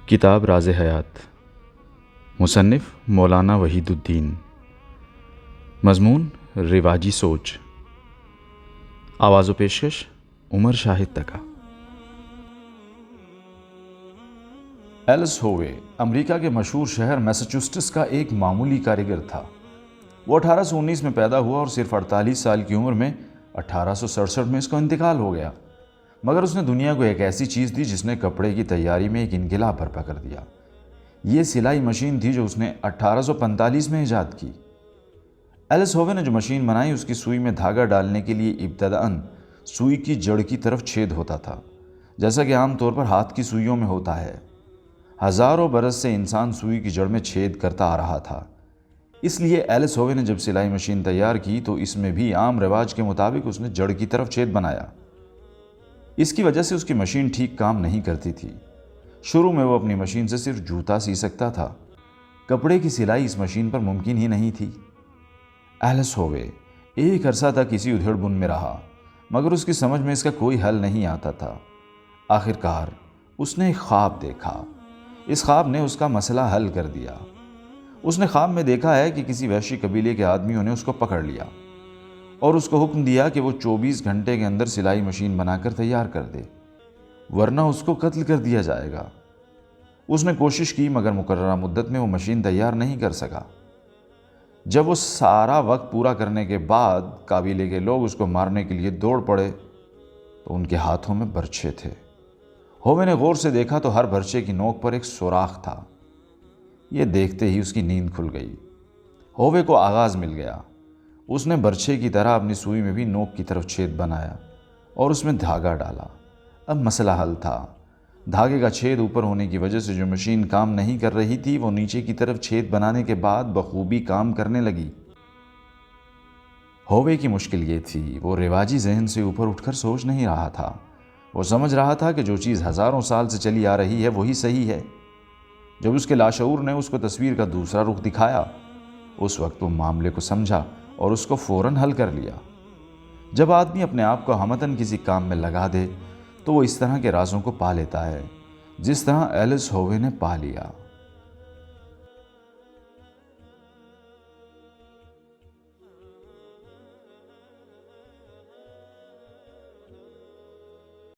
کتاب راز حیات، مصنف مولانا وحید الدین، مضمون رواجی سوچ، آواز و پیشکش عمر شاہد تکا۔ ایلس ہووے امریکہ کے مشہور شہر میساچوسٹس کا ایک معمولی کاریگر تھا۔ وہ 1819 میں پیدا ہوا اور صرف 48 سال کی عمر میں 1867 میں اس کو انتقال ہو گیا۔ مگر اس نے دنیا کو ایک ایسی چیز دی جس نے کپڑے کی تیاری میں ایک انقلاب برپا کر دیا۔ یہ سلائی مشین تھی جو اس نے 1845 میں ایجاد کی۔ ایلس ہووے نے جو مشین بنائی اس کی سوئی میں دھاگا ڈالنے کے لیے ابتداً سوئی کی جڑ کی طرف چھید ہوتا تھا، جیسا کہ عام طور پر ہاتھ کی سوئیوں میں ہوتا ہے۔ ہزاروں برس سے انسان سوئی کی جڑ میں چھید کرتا آ رہا تھا۔ اس لیے ایلس ہووے نے جب سلائی مشین تیار کی تو اس میں بھی عام رواج کے مطابق اس نے جڑ کی طرف چھید بنایا۔ اس کی وجہ سے اس کی مشین ٹھیک کام نہیں کرتی تھی۔ شروع میں وہ اپنی مشین سے صرف جوتا سی سکتا تھا۔ کپڑے کی سلائی اس مشین پر ممکن ہی نہیں تھی۔ ایلس ہووے ایک عرصہ تک اسی ادھیڑ بن میں رہا، مگر اس کی سمجھ میں اس کا کوئی حل نہیں آتا تھا۔ آخرکار اس نے ایک خواب دیکھا۔ اس خواب نے اس کا مسئلہ حل کر دیا۔ اس نے خواب میں دیکھا ہے کہ کسی وحشی قبیلے کے آدمیوں نے اس کو پکڑ لیا اور اس کو حکم دیا کہ وہ 24 گھنٹے کے اندر سلائی مشین بنا کر تیار کر دے، ورنہ اس کو قتل کر دیا جائے گا۔ اس نے کوشش کی مگر مقررہ مدت میں وہ مشین تیار نہیں کر سکا۔ جب وہ سارا وقت پورا کرنے کے بعد قبیلے کے لوگ اس کو مارنے کے لیے دوڑ پڑے تو ان کے ہاتھوں میں برچھے تھے۔ ہووے نے غور سے دیکھا تو ہر برچے کی نوک پر ایک سوراخ تھا۔ یہ دیکھتے ہی اس کی نیند کھل گئی۔ ہووے کو آغاز مل گیا۔ اس نے برچھے کی طرح اپنی سوئی میں بھی نوک کی طرف چھید بنایا اور اس میں دھاگا ڈالا۔ اب مسئلہ حل تھا۔ دھاگے کا چھید اوپر ہونے کی وجہ سے جو مشین کام نہیں کر رہی تھی وہ نیچے کی طرف چھید بنانے کے بعد بخوبی کام کرنے لگی۔ ہووے کی مشکل یہ تھی، وہ رواجی ذہن سے اوپر اٹھ کر سوچ نہیں رہا تھا۔ وہ سمجھ رہا تھا کہ جو چیز ہزاروں سال سے چلی آ رہی ہے وہی صحیح ہے۔ جب اس کے لاشعور نے اس کو تصویر کا دوسرا رخ دکھایا، اس وقت وہ معاملے کو سمجھا اور اس کو فوراً حل کر لیا۔ جب آدمی اپنے آپ کو ہمتاً کسی کام میں لگا دے تو وہ اس طرح کے رازوں کو پا لیتا ہے جس طرح ایلس ہووے نے پا لیا۔